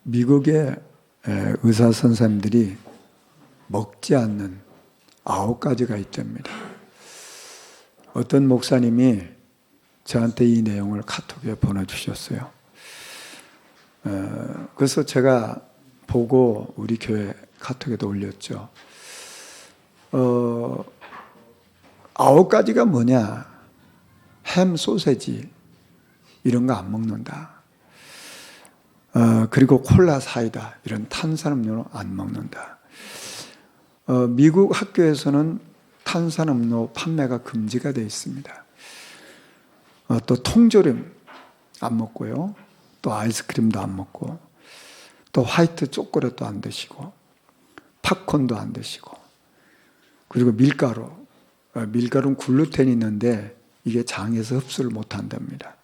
미국의 의사 선생님들이 먹지 않는 9가지가 있답니다. 어떤 목사님이 저한테 이 내용을 카톡에 보내주셨어요. 그래서 제가 보고 우리 교회 카톡에도 올렸죠. 9가지가 뭐냐? 햄, 소세지 이런 거 안 먹는다. 그리고 콜라, 사이다 이런 탄산음료는 안 먹는다. 미국 학교에서는 탄산음료 판매가 금지가 되어 있습니다. 또 통조림 안 먹고요. 또 아이스크림도 안 먹고, 또 화이트 초콜릿도 안 드시고, 팝콘도 안 드시고, 그리고 밀가루는 글루텐이 있는데 이게 장에서 흡수를 못 한답니다.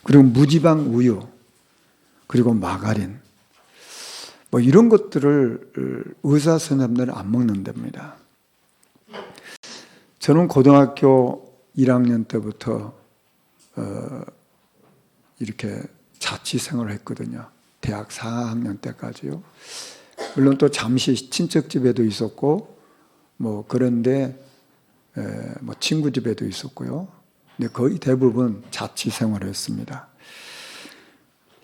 그리고 무지방 우유, 그리고 마가린, 뭐 이런 것들을 의사 선생님들은 안 먹는답니다. 저는 고등학교 1학년 때부터 이렇게 자취 생활을 했거든요. 대학 4학년 때까지요. 물론 또 잠시 친척집에도 있었고, 뭐 그런데 뭐 친구 집에도 있었고요. 근데 거의 대부분 자취 생활을 했습니다.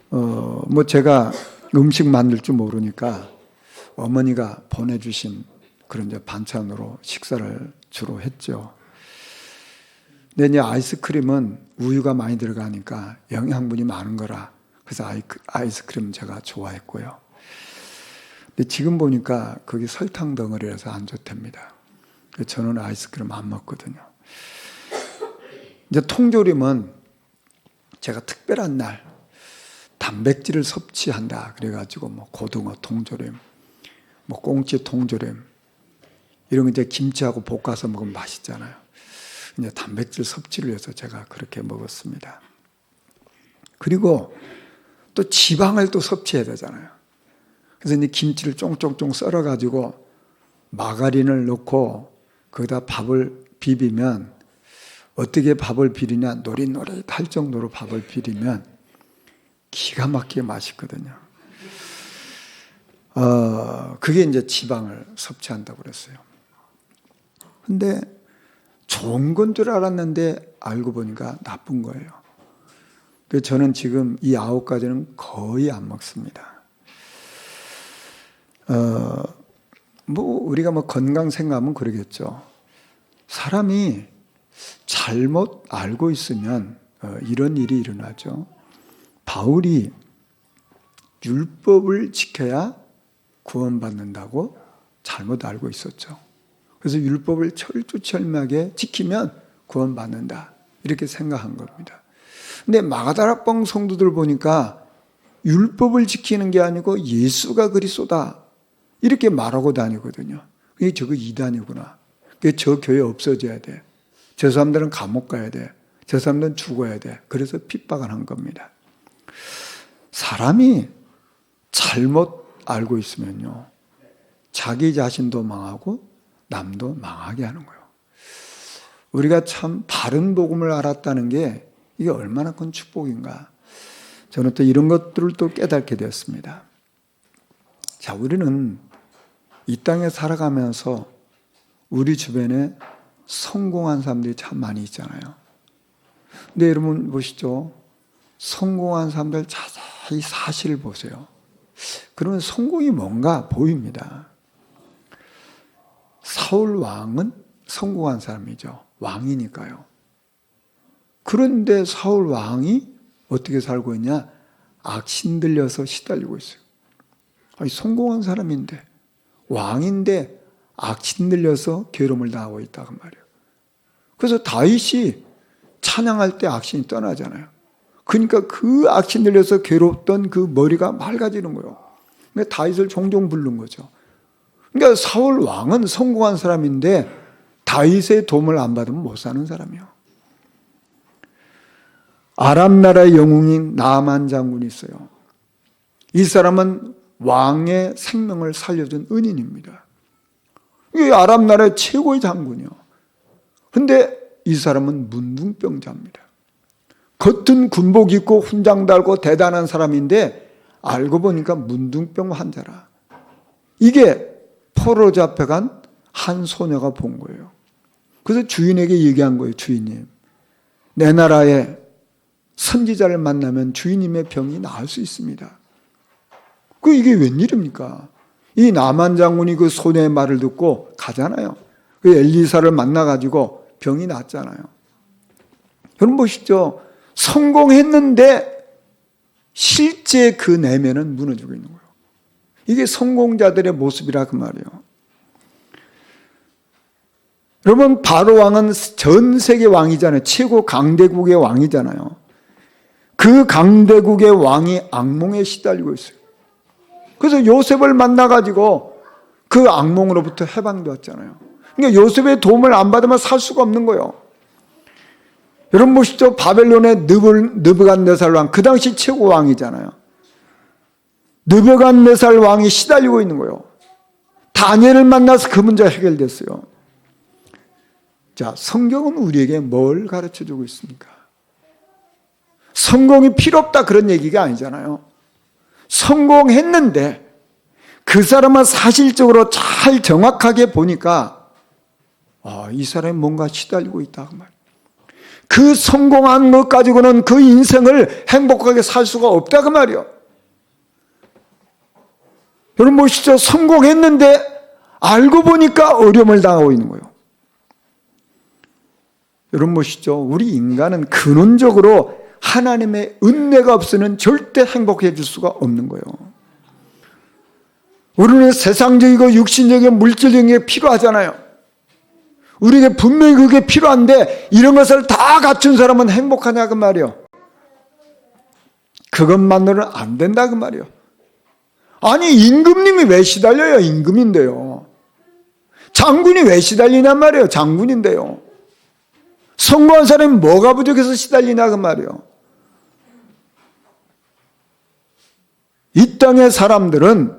뭐 제가 음식 만들 줄 모르니까 어머니가 보내주신 그런 이제 반찬으로 식사를 주로 했죠. 근데 이제 아이스크림은 우유가 많이 들어가니까 영양분이 많은 거라 그래서 아이스크림 제가 좋아했고요. 근데 지금 보니까 그게 설탕 덩어리라서 안 좋답니다. 그래서 저는 아이스크림 안 먹거든요. 이제 통조림은 제가 특별한 날 단백질을 섭취한다 그래가지고 뭐 고등어 통조림, 뭐 꽁치 통조림 이런 거 이제 김치하고 볶아서 먹으면 맛있잖아요. 이제 단백질 섭취를 해서 제가 그렇게 먹었습니다. 그리고 또 지방을 또 섭취해야 되잖아요. 그래서 이제 김치를 쫑쫑쫑 썰어가지고 마가린을 넣고 거기다 밥을 비비면 어떻게 밥을 비리냐 노릇노릇할 정도로 밥을 비리면 기가 막히게 맛있거든요. 그게 이제 지방을 섭취한다고 그랬어요. 근데 좋은 건 줄 알았는데 알고 보니까 나쁜 거예요. 그래서 저는 지금 이 9가지는 거의 안 먹습니다. 뭐 우리가 뭐 건강 생각하면 그러겠죠. 사람이 잘못 알고 있으면 이런 일이 일어나죠. 바울이 율법을 지켜야 구원받는다고 잘못 알고 있었죠. 그래서 율법을 철두철미하게 지키면 구원받는다 이렇게 생각한 겁니다. 근데 마가다락방 성도들 보니까 율법을 지키는 게 아니고 예수가 그리스도다 이렇게 말하고 다니거든요. 이게 저거 이단이구나. 저 교회 없어져야 돼. 저 사람들은 감옥 가야 돼. 저 사람들은 죽어야 돼. 그래서 핍박을 한 겁니다. 사람이 잘못 알고 있으면요, 자기 자신도 망하고 남도 망하게 하는 거예요. 우리가 참 바른 복음을 알았다는 게 이게 얼마나 큰 축복인가. 저는 또 이런 것들을 또 깨닫게 되었습니다. 자, 우리는 이 땅에 살아가면서 우리 주변에 성공한 사람들이 참 많이 있잖아요. 근데 여러분 보시죠. 성공한 사람들 자세히 사실을 보세요. 그러면 성공이 뭔가 보입니다. 사울 왕은 성공한 사람이죠. 왕이니까요. 그런데 사울 왕이 어떻게 살고 있냐? 악신 들려서 시달리고 있어요. 아니, 성공한 사람인데 왕인데 악신 들려서 괴로움을 당하고 있다고 말이에요. 그래서 다윗이 찬양할 때 악신이 떠나잖아요. 그러니까 그 악신 들려서 괴롭던 그 머리가 맑아지는 거예요. 그러니까 다윗을 종종 부른 거죠. 그러니까 사울 왕은 성공한 사람인데 다윗의 도움을 안 받으면 못 사는 사람이에요. 아람 나라의 영웅인 나아만 장군이 있어요. 이 사람은 왕의 생명을 살려준 은인입니다. 이 아람 나라의 최고의 장군이요. 그런데 이 사람은 문둥병자입니다. 겉은 군복 입고 훈장 달고 대단한 사람인데 알고 보니까 문둥병 환자라. 이게 포로 잡혀간 한 소녀가 본 거예요. 그래서 주인에게 얘기한 거예요. 주인님, 내 나라에 선지자를 만나면 주인님의 병이 나을 수 있습니다. 이게 웬일입니까? 이 나만 장군이 그 소녀의 말을 듣고 가잖아요. 그 엘리사를 만나가지고 병이 낫잖아요. 여러분 보시죠. 성공했는데 실제 그 내면은 무너지고 있는 거예요. 이게 성공자들의 모습이라 그 말이에요. 여러분, 바로 왕은 전 세계 왕이잖아요. 최고 강대국의 왕이잖아요. 그 강대국의 왕이 악몽에 시달리고 있어요. 그래서 요셉을 만나가지고 그 악몽으로부터 해방되었잖아요. 그러니까 요셉의 도움을 안 받으면 살 수가 없는 거예요. 여러분 보시죠. 바벨론의 느부갓네살 왕, 그 당시 최고 왕이잖아요. 느부갓네살 왕이 시달리고 있는 거예요. 다니엘을 만나서 그 문제가 해결됐어요. 자, 성경은 우리에게 뭘 가르쳐주고 있습니까? 성공이 필요 없다 그런 얘기가 아니잖아요. 성공했는데 그 사람은 사실적으로 잘 정확하게 보니까 이 사람이 뭔가 시달리고 있다 그 말이에요. 그 성공한 것 가지고는 그 인생을 행복하게 살 수가 없다 그 말이에요. 여러분 보시죠. 성공했는데 알고 보니까 어려움을 당하고 있는 거예요. 여러분 보시죠. 우리 인간은 근원적으로 하나님의 은혜가 없으면 절대 행복해질 수가 없는 거예요. 우리는 세상적이고 육신적이고 물질적인 게 필요하잖아요. 우리에게 분명히 그게 필요한데 이런 것을 다 갖춘 사람은 행복하냐 그 말이에요. 그것만으로는 안 된다 그 말이에요. 아니, 임금님이 왜 시달려요? 임금인데요. 장군이 왜 시달리냔 말이에요. 장군인데요. 성공한 사람이 뭐가 부족해서 시달리냐 그 말이에요. 이 땅의 사람들은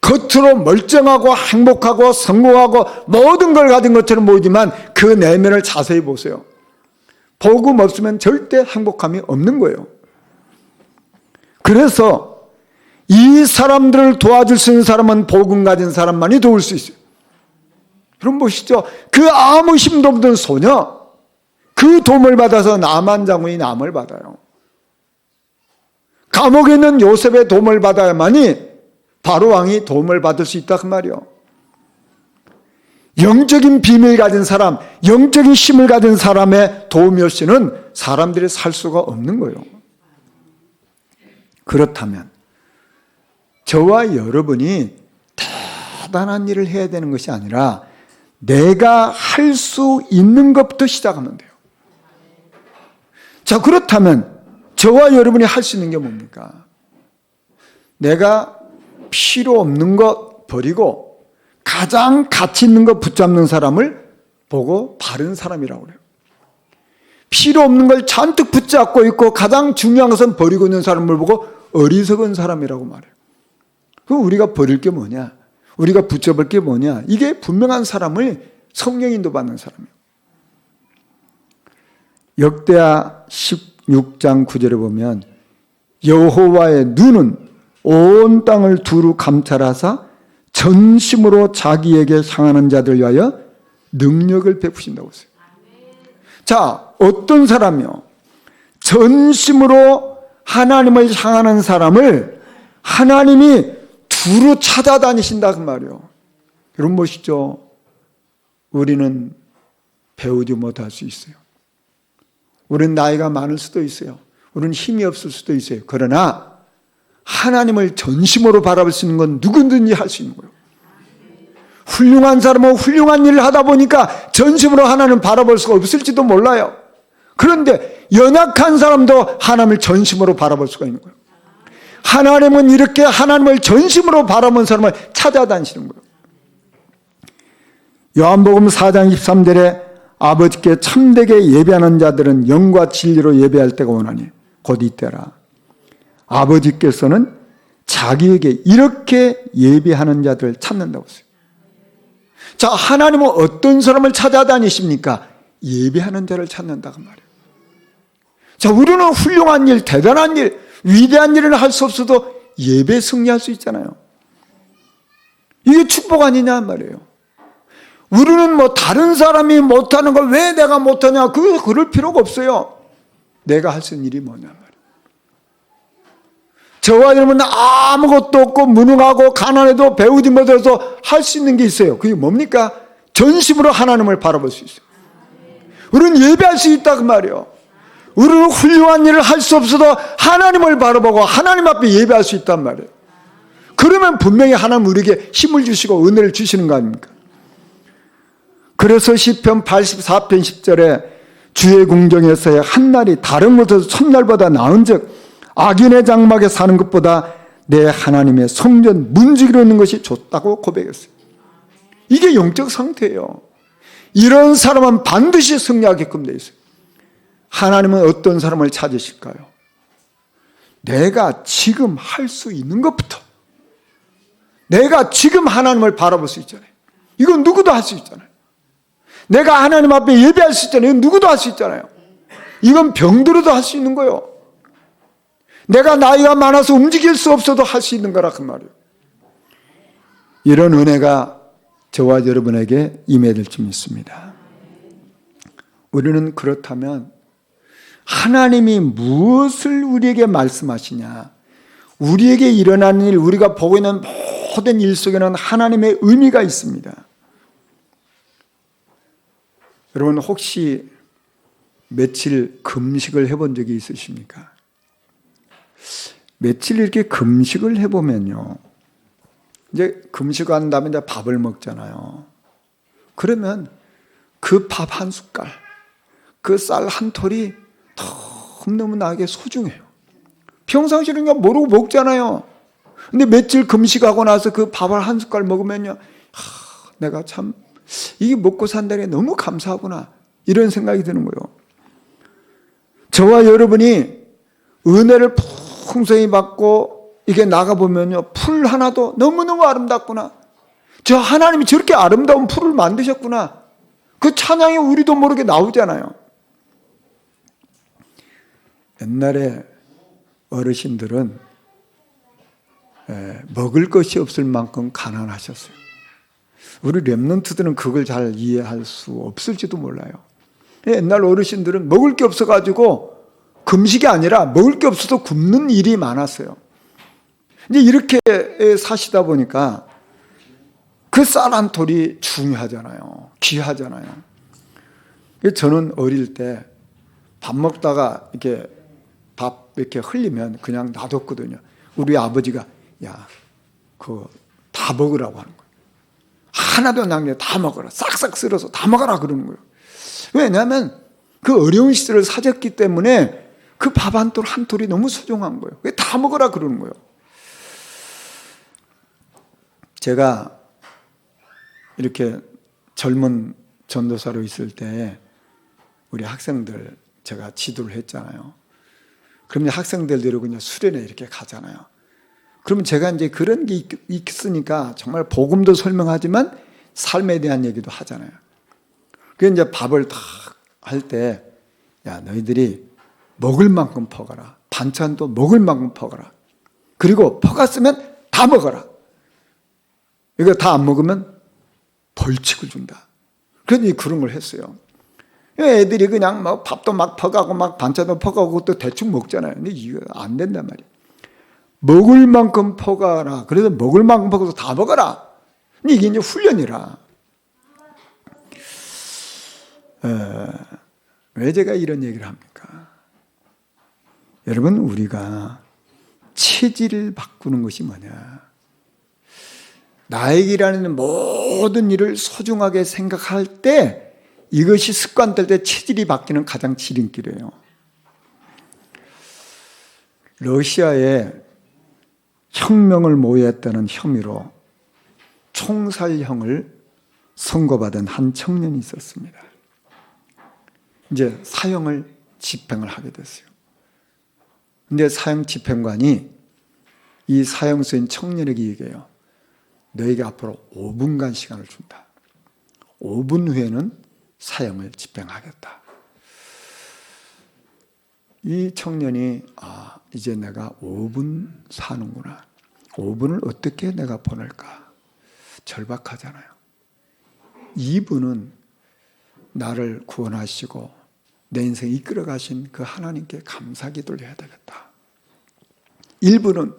겉으로 멀쩡하고 행복하고 성공하고 모든 걸 가진 것처럼 보이지만 그 내면을 자세히 보세요. 복음 없으면 절대 행복함이 없는 거예요. 그래서 이 사람들을 도와줄 수 있는 사람은 복음 가진 사람만이 도울 수 있어요. 여러분 보시죠. 그 아무 힘도 없는 소녀, 그 도움을 받아서 나만 장군이 남을 받아요. 감옥에 있는 요셉의 도움을 받아야만이 바로 왕이 도움을 받을 수 있다 그 말이요. 영적인 비밀을 가진 사람, 영적인 힘을 가진 사람의 도움이 없이는 사람들이 살 수가 없는 거예요. 그렇다면 저와 여러분이 대단한 일을 해야 되는 것이 아니라 내가 할 수 있는 것부터 시작하면 돼요. 자, 그렇다면 저와 여러분이 할 수 있는 게 뭡니까? 내가 필요 없는 것 버리고 가장 가치 있는 것 붙잡는 사람을 보고 바른 사람이라고 그래요. 필요 없는 걸 잔뜩 붙잡고 있고 가장 중요한 것은 버리고 있는 사람을 보고 어리석은 사람이라고 말해요. 그럼 우리가 버릴 게 뭐냐? 우리가 붙잡을 게 뭐냐? 이게 분명한 사람을 성령 인도받는 사람이에요. 역대하 16장 9절에 보면 여호와의 눈은 온 땅을 두루 감찰하사 전심으로 자기에게 향하는 자들 위하여 능력을 베푸신다고 했어요. 자, 어떤 사람이요? 전심으로 하나님을 향하는 사람을 하나님이 두루 찾아다니신다 그 말이에요. 여러분 보시죠. 우리는 배우지 못할 수 있어요. 우리는 나이가 많을 수도 있어요. 우리는 힘이 없을 수도 있어요. 그러나 하나님을 전심으로 바라볼 수 있는 건 누구든지 할 수 있는 거예요. 훌륭한 사람은 훌륭한 일을 하다 보니까 전심으로 하나님을 바라볼 수가 없을지도 몰라요. 그런데 연약한 사람도 하나님을 전심으로 바라볼 수가 있는 거예요. 하나님은 이렇게 하나님을 전심으로 바라본 사람을 찾아다니시는 거예요. 요한복음 4장 23절에 아버지께 참되게 예배하는 자들은 영과 진리로 예배할 때가 오나니 곧 이때라. 아버지께서는 자기에게 이렇게 예배하는 자들을 찾는다고 했어요. 자, 하나님은 어떤 사람을 찾아다니십니까? 예배하는 자를 찾는다고 말이에요. 자, 우리는 훌륭한 일, 대단한 일, 위대한 일을 할 수 없어도 예배 승리할 수 있잖아요. 이게 축복 아니냐 말이에요. 우리는 뭐 다른 사람이 못하는 걸 왜 내가 못하냐, 그럴 필요가 없어요. 내가 할 수 있는 일이 뭐냐 말이에요. 저와 여러분은 아무것도 없고 무능하고 가난해도 배우지 못해서 할 수 있는 게 있어요. 그게 뭡니까? 전심으로 하나님을 바라볼 수 있어요. 우리는 예배할 수 있다 그 말이에요. 우리는 훌륭한 일을 할 수 없어도 하나님을 바라보고 하나님 앞에 예배할 수 있단 말이에요. 그러면 분명히 하나님 우리에게 힘을 주시고 은혜를 주시는 거 아닙니까? 그래서 시편 84편 10절에 주의 궁정에서의 한 날이 다른 곳에서 천날보다 나은즉 악인의 장막에 사는 것보다 내 하나님의 성전 문지기로 있는 것이 좋다고 고백했어요. 이게 영적 상태예요. 이런 사람은 반드시 승리하게끔 되어 있어요. 하나님은 어떤 사람을 찾으실까요? 내가 지금 할 수 있는 것부터, 내가 지금 하나님을 바라볼 수 있잖아요. 이건 누구도 할 수 있잖아요. 내가 하나님 앞에 예배할 수 있잖아요. 이건 누구도 할 수 있잖아요. 이건 병들어도 할 수 있는 거예요. 내가 나이가 많아서 움직일 수 없어도 할 수 있는 거라 그 말이에요. 이런 은혜가 저와 여러분에게 임해야 될 줄 믿습니다. 우리는 그렇다면 하나님이 무엇을 우리에게 말씀하시냐, 우리에게 일어나는 일, 우리가 보고 있는 모든 일 속에는 하나님의 의미가 있습니다. 여러분 혹시 며칠 금식을 해본 적이 있으십니까? 며칠 이렇게 금식을 해보면요, 이제 금식한 다음에 이제 밥을 먹잖아요. 그러면 그 밥 한 숟갈, 그 쌀 한 톨이 너무너무 나에게 소중해요. 평상시에는 그냥 모르고 먹잖아요. 근데 며칠 금식하고 나서 그 밥을 한 숟갈 먹으면요, 내가 참 이게 먹고 산다는 게 너무 감사하구나, 이런 생각이 드는 거예요. 저와 여러분이 은혜를 풍성히 받고 이게 나가보면요, 풀 하나도 너무너무 아름답구나, 저 하나님이 저렇게 아름다운 풀을 만드셨구나, 그 찬양이 우리도 모르게 나오잖아요. 옛날에 어르신들은 먹을 것이 없을 만큼 가난하셨어요. 우리 렘넌트들은 그걸 잘 이해할 수 없을지도 몰라요. 옛날 어르신들은 먹을 게 없어가지고 금식이 아니라 먹을 게 없어서 굶는 일이 많았어요. 이제 이렇게 사시다 보니까 그 쌀 한 톨이 중요하잖아요. 귀하잖아요. 저는 어릴 때 밥 먹다가 이렇게 밥 이렇게 흘리면 그냥 놔뒀거든요. 우리 아버지가 야, 그거 다 먹으라고 하는 거예요. 하나도 남겨 다 먹어라. 싹싹 쓸어서 다 먹어라 그러는 거예요. 왜냐하면 그 어려운 시절을 사셨기 때문에 그 밥 한 톨 한 톨이 너무 소중한 거예요. 다 먹어라 그러는 거예요. 제가 이렇게 젊은 전도사로 있을 때 우리 학생들 제가 지도를 했잖아요. 그러면 학생들 데리고 이제 수련회 이렇게 가잖아요. 그러면 제가 이제 그런 게 있으니까 정말 복음도 설명하지만 삶에 대한 얘기도 하잖아요. 그래서 이제 밥을 딱 할 때, 야, 너희들이 먹을 만큼 퍼가라. 반찬도 먹을 만큼 퍼가라. 그리고 퍼갔으면 다 먹어라. 이거 다 안 먹으면 벌칙을 준다. 그러니 그런 걸 했어요. 애들이 그냥 막 밥도 막 퍼가고 막 반찬도 퍼가고 또 대충 먹잖아요. 근데 이거 안 된단 말이에요. 먹을 만큼 퍼가라. 그래서 먹을 만큼 퍼가서 다 먹어라. 이게 이제 훈련이라. 왜 제가 이런 얘기를 합니까? 여러분, 우리가 체질을 바꾸는 것이 뭐냐? 나에게 일하는 모든 일을 소중하게 생각할 때 이것이 습관될 때 체질이 바뀌는 가장 지름길이에요. 러시아에 혁명을 모의했다는 혐의로 총살형을 선고받은 한 청년이 있었습니다. 이제 사형을 집행을 하게 됐어요. 근데 사형 집행관이 이 사형수인 청년에게 얘기해요. 너에게 앞으로 5분간 시간을 준다. 5분 후에는 사형을 집행하겠다. 이 청년이 이제 내가 5분 사는구나. 5분을 어떻게 내가 보낼까? 절박하잖아요. 2분은 나를 구원하시고 내 인생 이끌어 가신 그 하나님께 감사 기도를 해야 되겠다. 1분은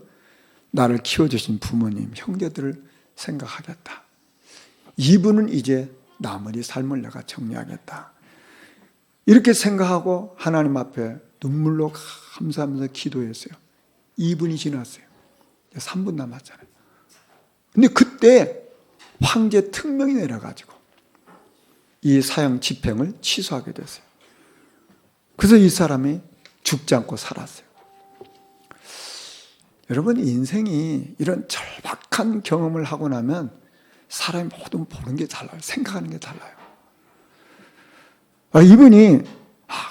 나를 키워주신 부모님, 형제들을 생각하겠다. 2분은 이제 나머지 삶을 내가 정리하겠다. 이렇게 생각하고 하나님 앞에 눈물로 감사하면서 기도했어요. 2분이 지났어요. 3분 남았잖아요. 근데 그때 황제 특명이 내려가지고 이 사형 집행을 취소하게 됐어요. 그래서 이 사람이 죽지 않고 살았어요. 여러분, 인생이 이런 절박한 경험을 하고 나면 사람이 모든 보는 게 달라요. 생각하는 게 달라요. 이분이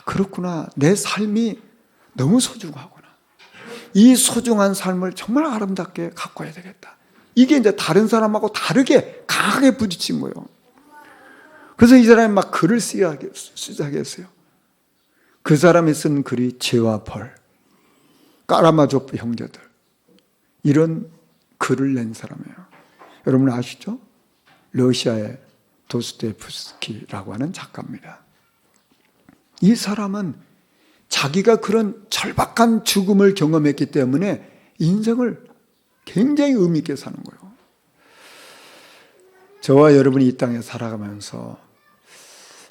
그렇구나. 내 삶이 너무 소중하구나. 이 소중한 삶을 정말 아름답게 가꿔야 되겠다. 이게 이제 다른 사람하고 다르게 강하게 부딪힌 거예요. 그래서 이 사람이 막 글을 쓰기 시작했어요. 그 사람이 쓴 글이 죄와 벌, 까라마조프 형제들, 이런 글을 낸 사람이에요. 여러분 아시죠? 러시아의 도스토옙스키라고 하는 작가입니다. 이 사람은 자기가 그런 절박한 죽음을 경험했기 때문에 인생을 굉장히 의미 있게 사는 거예요. 저와 여러분이 이 땅에 살아가면서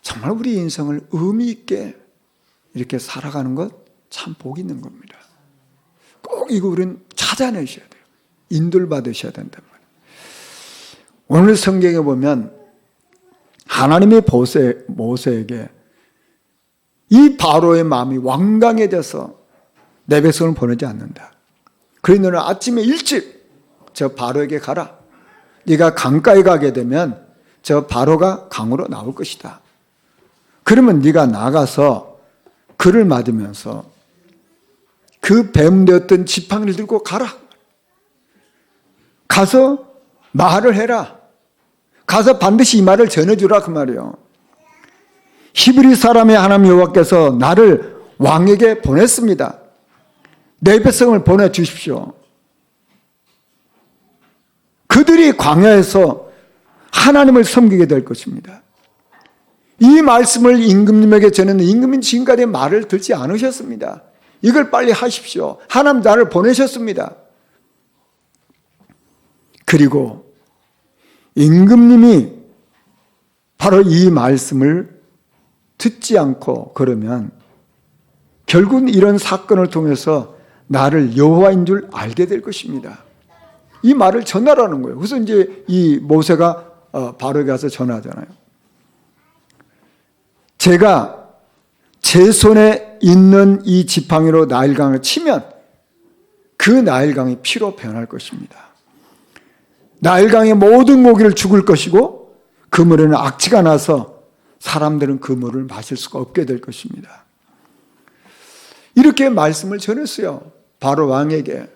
정말 우리 인생을 의미 있게 이렇게 살아가는 것 참 복 있는 겁니다. 꼭 이거 우리는 찾아내셔야 돼요. 인도를 받으셔야 된단 말이에요. 오늘 성경에 보면 하나님이 모세에게 이 바로의 마음이 완강해져서 내 백성을 보내지 않는다. 그러니 너는 아침에 일찍 저 바로에게 가라. 네가 강가에 가게 되면 저 바로가 강으로 나올 것이다. 그러면 네가 나가서 그를 맞으면서 그 뱀되었던 지팡이를 들고 가라. 가서 말을 해라. 가서 반드시 이 말을 전해주라 그 말이에요. 히브리 사람의 하나님 여호와께서 나를 왕에게 보냈습니다. 내 백성을 보내주십시오. 그들이 광야에서 하나님을 섬기게 될 것입니다. 이 말씀을 임금님에게 전했는데 임금은 지금까지 말을 듣지 않으셨습니다. 이걸 빨리 하십시오. 하나님 나를 보내셨습니다. 그리고 임금님이 바로 이 말씀을 듣지 않고 그러면 결국은 이런 사건을 통해서 나를 여호와인 줄 알게 될 것입니다. 이 말을 전하라는 거예요. 그래서 이제 이 모세가 바로에게 가서 전하잖아요. 제가 제 손에 있는 이 지팡이로 나일강을 치면 그 나일강이 피로 변할 것입니다. 나일강의 모든 고기를 죽을 것이고 그 물에는 악취가 나서 사람들은 그 물을 마실 수가 없게 될 것입니다. 이렇게 말씀을 전했어요. 바로 왕에게.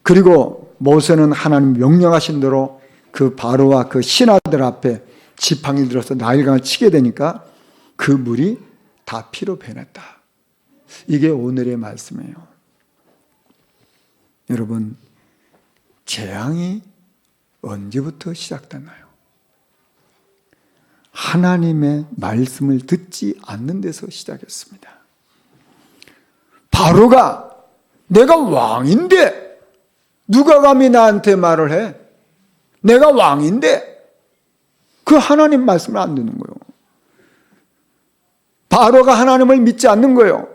그리고 모세는 하나님 명령하신 대로 그 바로와 그 신하들 앞에 지팡이를 들어서 나일강을 치게 되니까 그 물이 다 피로 변했다. 이게 오늘의 말씀이에요. 여러분, 재앙이 언제부터 시작됐나요? 하나님의 말씀을 듣지 않는 데서 시작했습니다. 바로가 내가 왕인데 누가 감히 나한테 말을 해? 내가 왕인데 그 하나님 말씀을 안 듣는 거예요. 바로가 하나님을 믿지 않는 거예요.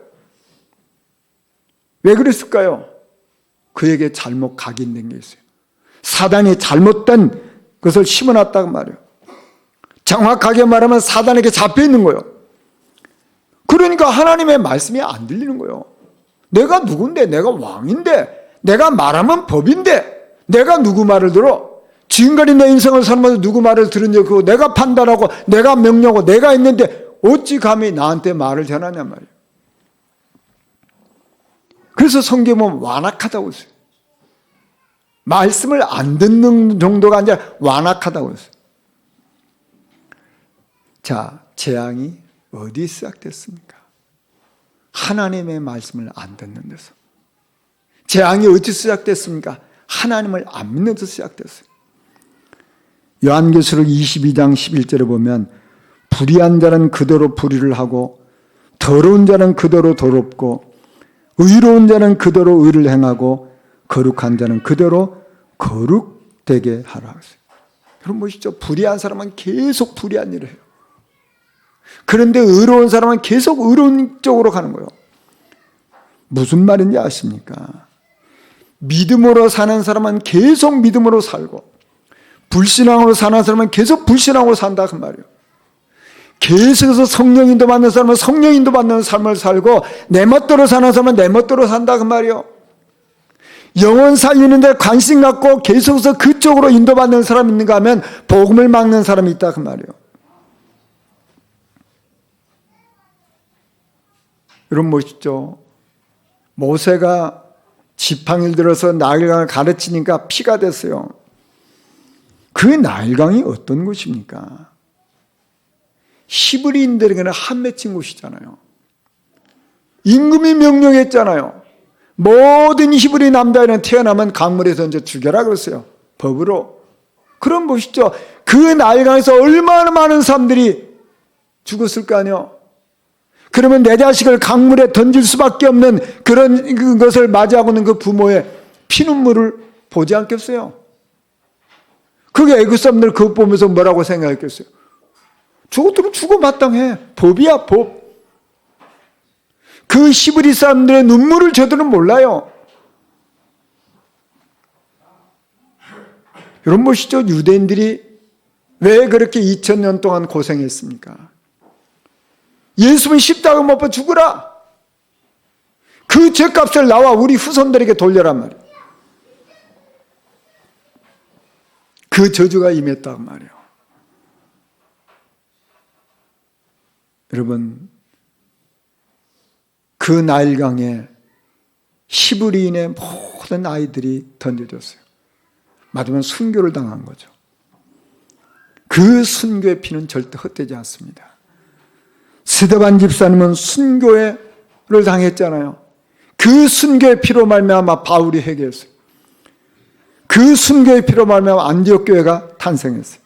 왜 그랬을까요? 그에게 잘못 각인된 게 있어요. 사단이 잘못된 것을 심어놨다고 말이에요. 정확하게 말하면 사단에게 잡혀있는 거예요. 그러니까 하나님의 말씀이 안 들리는 거예요. 내가 누군데? 내가 왕인데? 내가 말하면 법인데? 내가 누구 말을 들어? 지금까지 내 인생을 살면서 누구 말을 들은지 그거 내가 판단하고 내가 명령하고 내가 있는데 어찌 감히 나한테 말을 전하냔 말이에요. 그래서 성경에 보면 완악하다고 했어요. 말씀을 안 듣는 정도가 아니라 완악하다고 했어요. 자, 재앙이 어디 시작됐습니까? 하나님의 말씀을 안 듣는 데서. 재앙이 어디서 시작됐습니까? 하나님을 안 믿는 데서 시작됐어요. 요한계시록 22장 11절에 보면 불의한 자는 그대로 불의를 하고 더러운 자는 그대로 더럽고 의로운 자는 그대로 의를 행하고 거룩한 자는 그대로 거룩되게 하라 했어요. 여러분 보시죠. 불의한 사람은 계속 불의한 일을 해요. 그런데 의로운 사람은 계속 의로운 쪽으로 가는 거예요. 무슨 말인지 아십니까? 믿음으로 사는 사람은 계속 믿음으로 살고 불신앙으로 사는 사람은 계속 불신앙으로 산다 그 말이에요. 계속해서 성령인도 받는 사람은 성령인도 받는 삶을 살고 내 멋대로 사는 사람은 내 멋대로 산다 그 말이에요. 영혼 살리는데 관심 갖고 계속해서 그쪽으로 인도받는 사람이 있는가 하면 복음을 막는 사람이 있다 그 말이에요. 여러분 보시죠. 모세가 지팡이를 들어서 나일강을 가르치니까 피가 됐어요. 그 나일강이 어떤 곳입니까? 히브리인들에게는 한 맺힌 곳이잖아요. 임금이 명령했잖아요. 모든 히브리 남자애는 태어나면 강물에 던져 죽여라 그랬어요. 법으로. 그럼 보시죠. 그 나일강에서 얼마나 많은 사람들이 죽었을 거 아니에요. 그러면 내 자식을 강물에 던질 수밖에 없는 그런 것을 맞이하고는 그 부모의 피눈물을 보지 않겠어요? 그게 애국 사람들 그거 보면서 뭐라고 생각했겠어요? 저것들은 죽어 마땅해. 법이야, 법. 그 히브리 사람들의 눈물을 저들은 몰라요. 여러분 보시죠. 유대인들이 왜 그렇게 2000년 동안 고생했습니까? 예수는 십자가 못 박혀 죽으라. 그 죄값을 나와 우리 후손들에게 돌려란 말이에요. 그 저주가 임했단 말이에요. 여러분, 그 나일강에 히브리인의 모든 아이들이 던져졌어요. 맞으면 순교를 당한 거죠. 그 순교의 피는 절대 헛되지 않습니다. 스데반 집사님은 순교를 당했잖아요. 그 순교의 피로 말미암아 바울이 회개했어요. 그 순교의 피로 말미암아 안디옥 교회가 탄생했어요.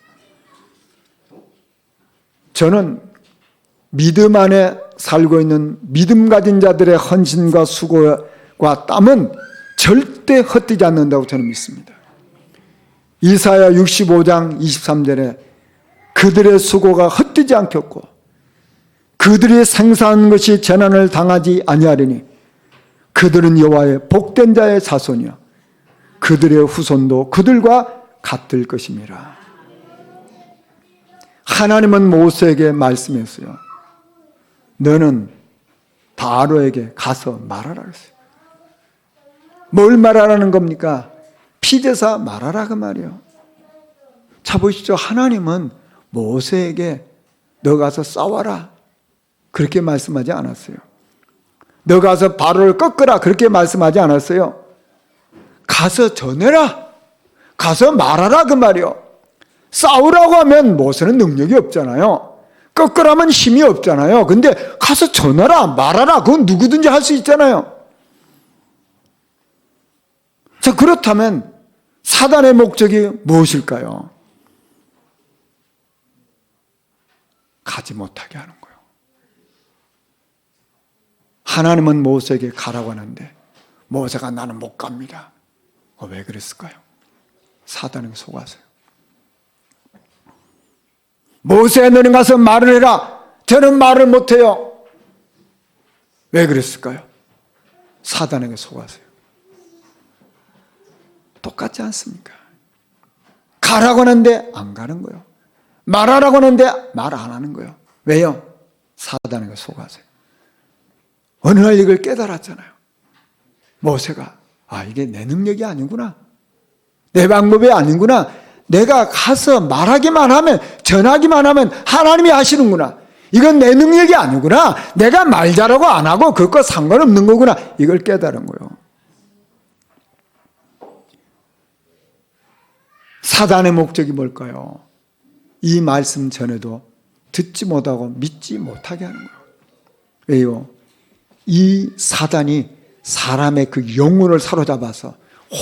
저는 믿음 안에 살고 있는 믿음 가진 자들의 헌신과 수고와 땀은 절대 헛되지 않는다고 저는 믿습니다. 이사야 65장 23절에 그들의 수고가 헛되지 않겠고 그들이 생사한 것이 재난을 당하지 아니하리니 그들은 여호와의 복된 자의 자손이요 그들의 후손도 그들과 같을 것입니다. 하나님은 모세에게 말씀했어요. 너는 바로에게 가서 말하라 그랬어요. 뭘 말하라는 겁니까? 피제사 말하라 그 말이에요. 자 보시죠. 하나님은 모세에게 너 가서 싸워라 그렇게 말씀하지 않았어요. 너 가서 바로를 꺾으라 그렇게 말씀하지 않았어요. 가서 전해라. 가서 말하라 그 말이요. 싸우라고 하면 모세는 능력이 없잖아요. 꺾으라면 힘이 없잖아요. 근데 가서 전하라 말하라 그건 누구든지 할 수 있잖아요. 자, 그렇다면 사단의 목적이 무엇일까요? 가지 못하게 하는 거예요. 하나님은 모세에게 가라고 하는데 모세가 나는 못 갑니다. 왜 그랬을까요? 사단에게 속아서요. 모세 너는 가서 말을 해라. 저는 말을 못해요. 왜 그랬을까요? 사단에게 속아서요. 똑같지 않습니까? 가라고 하는데 안 가는 거예요. 말하라고 하는데 말 안 하는 거예요. 왜요? 사단에게 속아서요. 어느 날 이걸 깨달았잖아요. 모세가 이게 내 능력이 아니구나. 내 방법이 아니구나. 내가 가서 말하기만 하면 전하기만 하면 하나님이 하시는구나. 이건 내 능력이 아니구나. 내가 말 잘하고 안 하고 그것과 상관없는 거구나. 이걸 깨달은 거예요. 사단의 목적이 뭘까요? 이 말씀 전에도 듣지 못하고 믿지 못하게 하는 거예요. 왜요? 이 사단이 사람의 그 영혼을 사로잡아서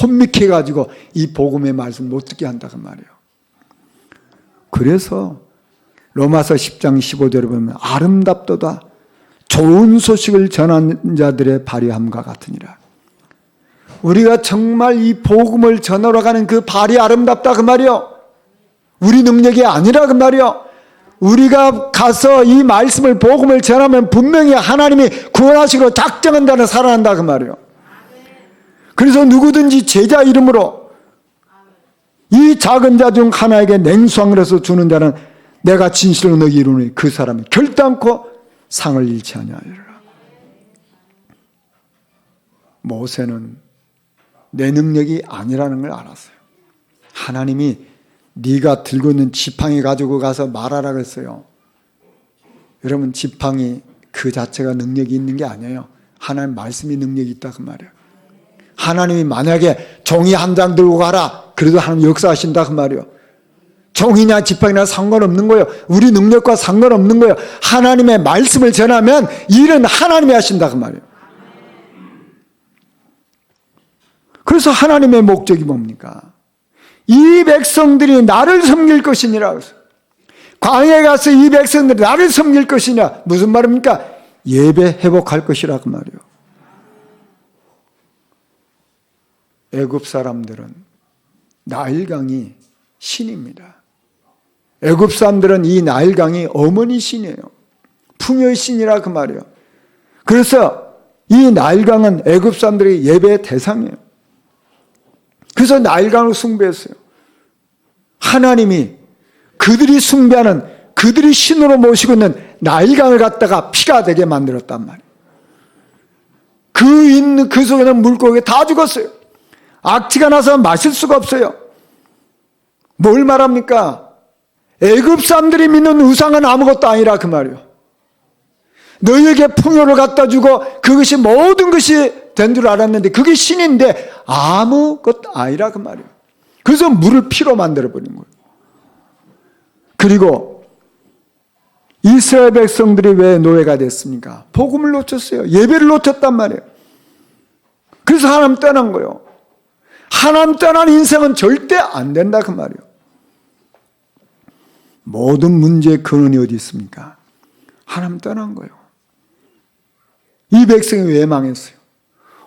혼미케 해가지고 이 복음의 말씀 못 듣게 한다고 말이에요. 그래서 로마서 10장 15절에 보면 아름답도다 좋은 소식을 전하는 자들의 발휘함과 같으니라. 우리가 정말 이 복음을 전하러 가는 그 발이 아름답다 그 말이요. 우리 능력이 아니라 그 말이요. 우리가 가서 이 말씀을 복음을 전하면 분명히 하나님이 구원하시고 작정한 자는 살아난다 그 말이요. 그래서 누구든지 제자 이름으로 이 작은 자 중 하나에게 냉수함을 해서 주는 자는 내가 진실로 너희 이루니 그 사람이 결단코 상을 잃지 아니하리라. 모세는 내 능력이 아니라는 걸 알았어요. 하나님이 네가 들고 있는 지팡이 가지고 가서 말하라 그랬어요. 여러분 지팡이 그 자체가 능력이 있는 게 아니에요. 하나님 말씀이 능력이 있다 그 말이에요. 하나님이 만약에 종이 한 장 들고 가라 그래도 하나님 역사하신다 그 말이에요. 종이냐 지팡이나 상관없는 거예요. 우리 능력과 상관없는 거예요. 하나님의 말씀을 전하면 일은 하나님이 하신다 그 말이에요. 그래서 하나님의 목적이 뭡니까? 이 백성들이 나를 섬길 것이니라. 광야에 가서 이 백성들이 나를 섬길 것이냐. 무슨 말입니까? 예배 회복할 것이라 그 말이에요. 애굽 사람들은 나일강이 신입니다. 애굽 사람들은 이 나일강이 어머니 신이에요. 풍요의 신이라 그 말이에요. 그래서 이 나일강은 애굽 사람들의 예배의 대상이에요. 그래서 나일강을 숭배했어요. 하나님이 그들이 숭배하는 그들이 신으로 모시고 있는 나일강을 갖다가 피가 되게 만들었단 말이에요. 그 속에는 물고기 다 죽었어요. 악취가 나서 마실 수가 없어요. 뭘 말합니까? 애굽 사람들이 믿는 우상은 아무것도 아니라 그 말이에요. 너희에게 풍요를 갖다 주고 그것이 모든 것이 된 줄 알았는데 그게 신인데 아무것도 아니라 그 말이에요. 그래서 물을 피로 만들어버린 거예요. 그리고 이스라엘 백성들이 왜 노예가 됐습니까? 복음을 놓쳤어요. 예배를 놓쳤단 말이에요. 그래서 하나님 떠난 거예요. 하나님 떠난 인생은 절대 안 된다 그 말이에요. 모든 문제의 근원이 어디 있습니까? 하나님 떠난 거예요. 이 백성이 왜 망했어요?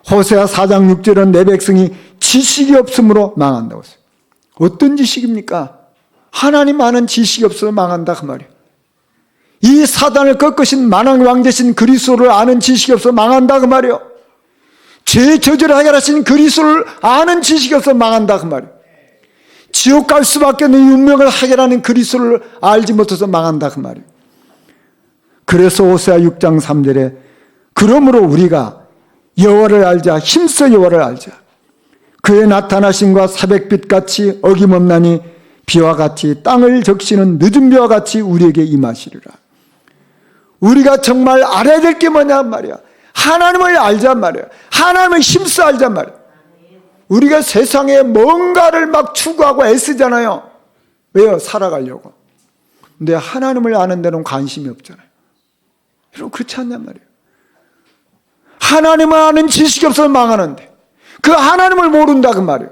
호세아 4장 6절은 내 백성이 지식이 없으므로 망한다고 했어요. 어떤 지식입니까? 하나님 아는 지식이 없어서 망한다 그 말이에요. 이 사단을 꺾으신 만왕 왕되신 그리스도를 아는 지식이 없어서 망한다 그 말이에요. 죄의 저주를 해결하신 그리스도를 아는 지식이 없어서 망한다 그 말이에요. 지옥 갈 수밖에 없는 운명을 해결하는 그리스도를 알지 못해서 망한다 그 말이에요. 그래서 호세아 6장 3절에 그러므로 우리가 여호와를 알자 힘써 여호와를 알자 그의 나타나심과 새벽빛같이 어김없나니 비와 같이 땅을 적시는 늦은 비와 같이 우리에게 임하시리라. 우리가 정말 알아야 될 게 뭐냐 말이야. 하나님을 알자 말이야. 하나님을 힘써 알자 말이야. 우리가 세상에 뭔가를 막 추구하고 애쓰잖아요. 왜요? 살아가려고. 근데 하나님을 아는 데는 관심이 없잖아요. 여러분 그렇지 않냔 말이에요. 하나님을 아는 지식이 없어서 망하는데 그 하나님을 모른다 그 말이에요.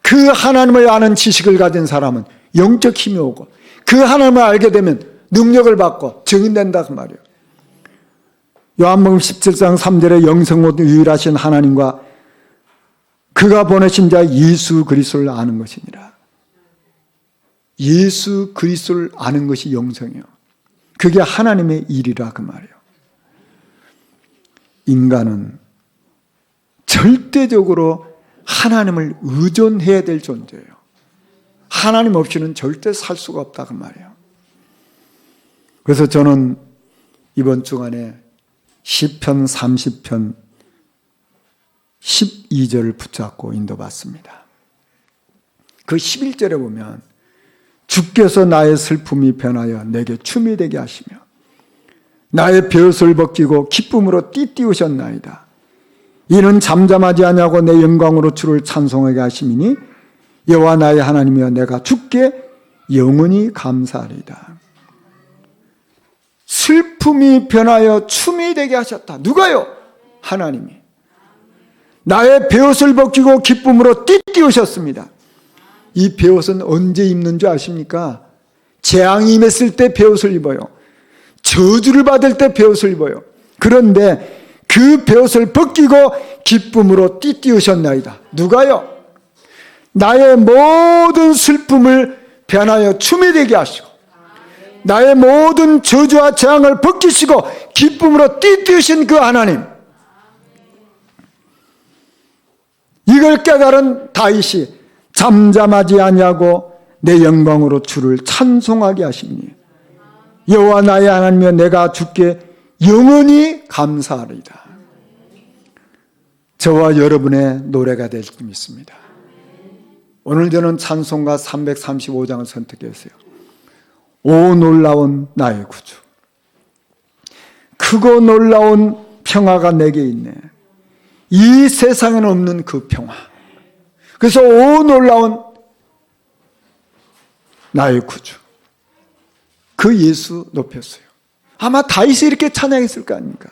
그 하나님을 아는 지식을 가진 사람은 영적 힘이 오고 그 하나님을 알게 되면 능력을 받고 증인된다 그 말이에요. 요한복음 17장 3절에 영성으로 유일하신 하나님과 그가 보내신 자 예수 그리스도를 아는 것이니라. 예수 그리스도를 아는 것이 영성이에요. 그게 하나님의 일이라 그 말이에요. 인간은 절대적으로 하나님을 의존해야 될 존재예요. 하나님 없이는 절대 살 수가 없다 그 말이에요. 그래서 저는 이번 주간에 시편 30편 12절을 붙잡고 인도받습니다. 그 11절에 보면 주께서 나의 슬픔이 변하여 내게 춤이 되게 하시며 나의 벼슬 벗기고 기쁨으로 띠띠우셨나이다. 이는 잠잠하지 아니하고 내 영광으로 주를 찬송하게 하심이니 여호와 나의 하나님이여 내가 주께 영원히 감사하리이다. 슬픔이 변하여 춤이 되게 하셨다. 누가요? 하나님이. 나의 베옷을 벗기고 기쁨으로 띠띠우셨습니다. 이 베옷은 언제 입는 줄 아십니까? 재앙이 임했을 때 베옷을 입어요. 저주를 받을 때 베옷을 입어요. 그런데 그 베옷을 벗기고 기쁨으로 띠띠우셨나이다. 누가요? 나의 모든 슬픔을 변하여 춤이 되게 하시고 나의 모든 저주와 재앙을 벗기시고 기쁨으로 띠띠우신 그 하나님, 이걸 깨달은 다윗이 잠잠하지 아니하고 내 영광으로 주를 찬송하게 하시니 여호와 나의 하나님이여 내가 주께 영원히 감사하리이다. 저와 여러분의 노래가 될 줄 믿습니다. 오늘 저는 찬송가 335장을 선택했어요. 오 놀라운 나의 구주, 크고 놀라운 평화가 내게 있네. 이 세상에는 없는 그 평화. 그래서 오 놀라운 나의 구주, 그 예수 높였어요. 아마 다윗이 이렇게 찬양했을 거 아닙니까?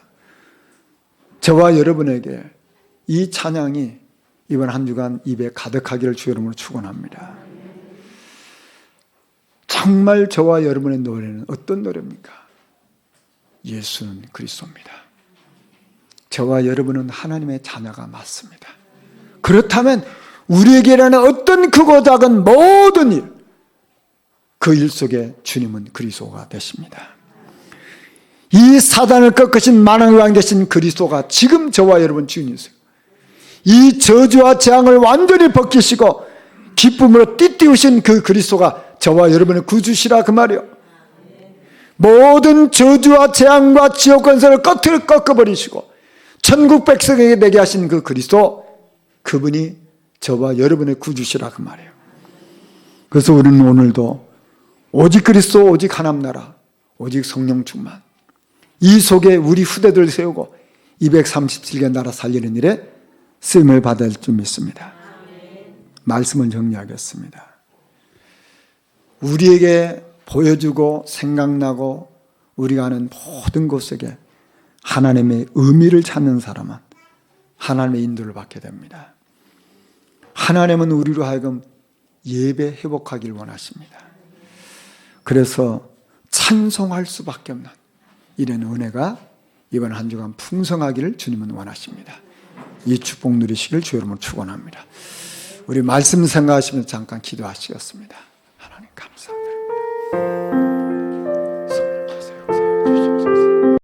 저와 여러분에게 이 찬양이 이번 한 주간 입에 가득하기를 주 이름으로 축원합니다. 정말 저와 여러분의 노래는 어떤 노래입니까? 예수는 그리스도입니다. 저와 여러분은 하나님의 자녀가 맞습니다. 그렇다면 우리에게 일어나는 어떤 크고 작은 모든 일, 그 일 속에 주님은 그리스도가 되십니다. 이 사단을 꺾으신 만왕의 왕 되신 그리스도가 지금 저와 여러분 주인이세요. 이 저주와 재앙을 완전히 벗기시고 기쁨으로 띠띠우신 그 그리스도가 저와 여러분의 구주시라 그 말이요. 모든 저주와 재앙과 지옥 권세를 꺾을 꺾어버리시고 천국 백성에게 되게 하신 그 그리스도, 그분이 저와 여러분의 구주시라 그 말이에요. 그래서 우리는 오늘도 오직 그리스도, 오직 하나님 나라, 오직 성령 충만, 이 속에 우리 후대들을 세우고 237개 나라 살리는 일에 쓰임을 받을 줄 믿습니다. 말씀을 정리하겠습니다. 우리에게 보여주고 생각나고 우리가 아는 모든 곳에 하나님의 의미를 찾는 사람은 하나님의 인도를 받게 됩니다. 하나님은 우리로 하여금 예배 회복하기를 원하십니다. 그래서 찬송할 수밖에 없는 이런 은혜가 이번 한 주간 풍성하기를 주님은 원하십니다. 이 축복 누리시길 주 여러분 축원합니다. 우리 말씀 생각하시면서 잠깐 기도하시겠습니다.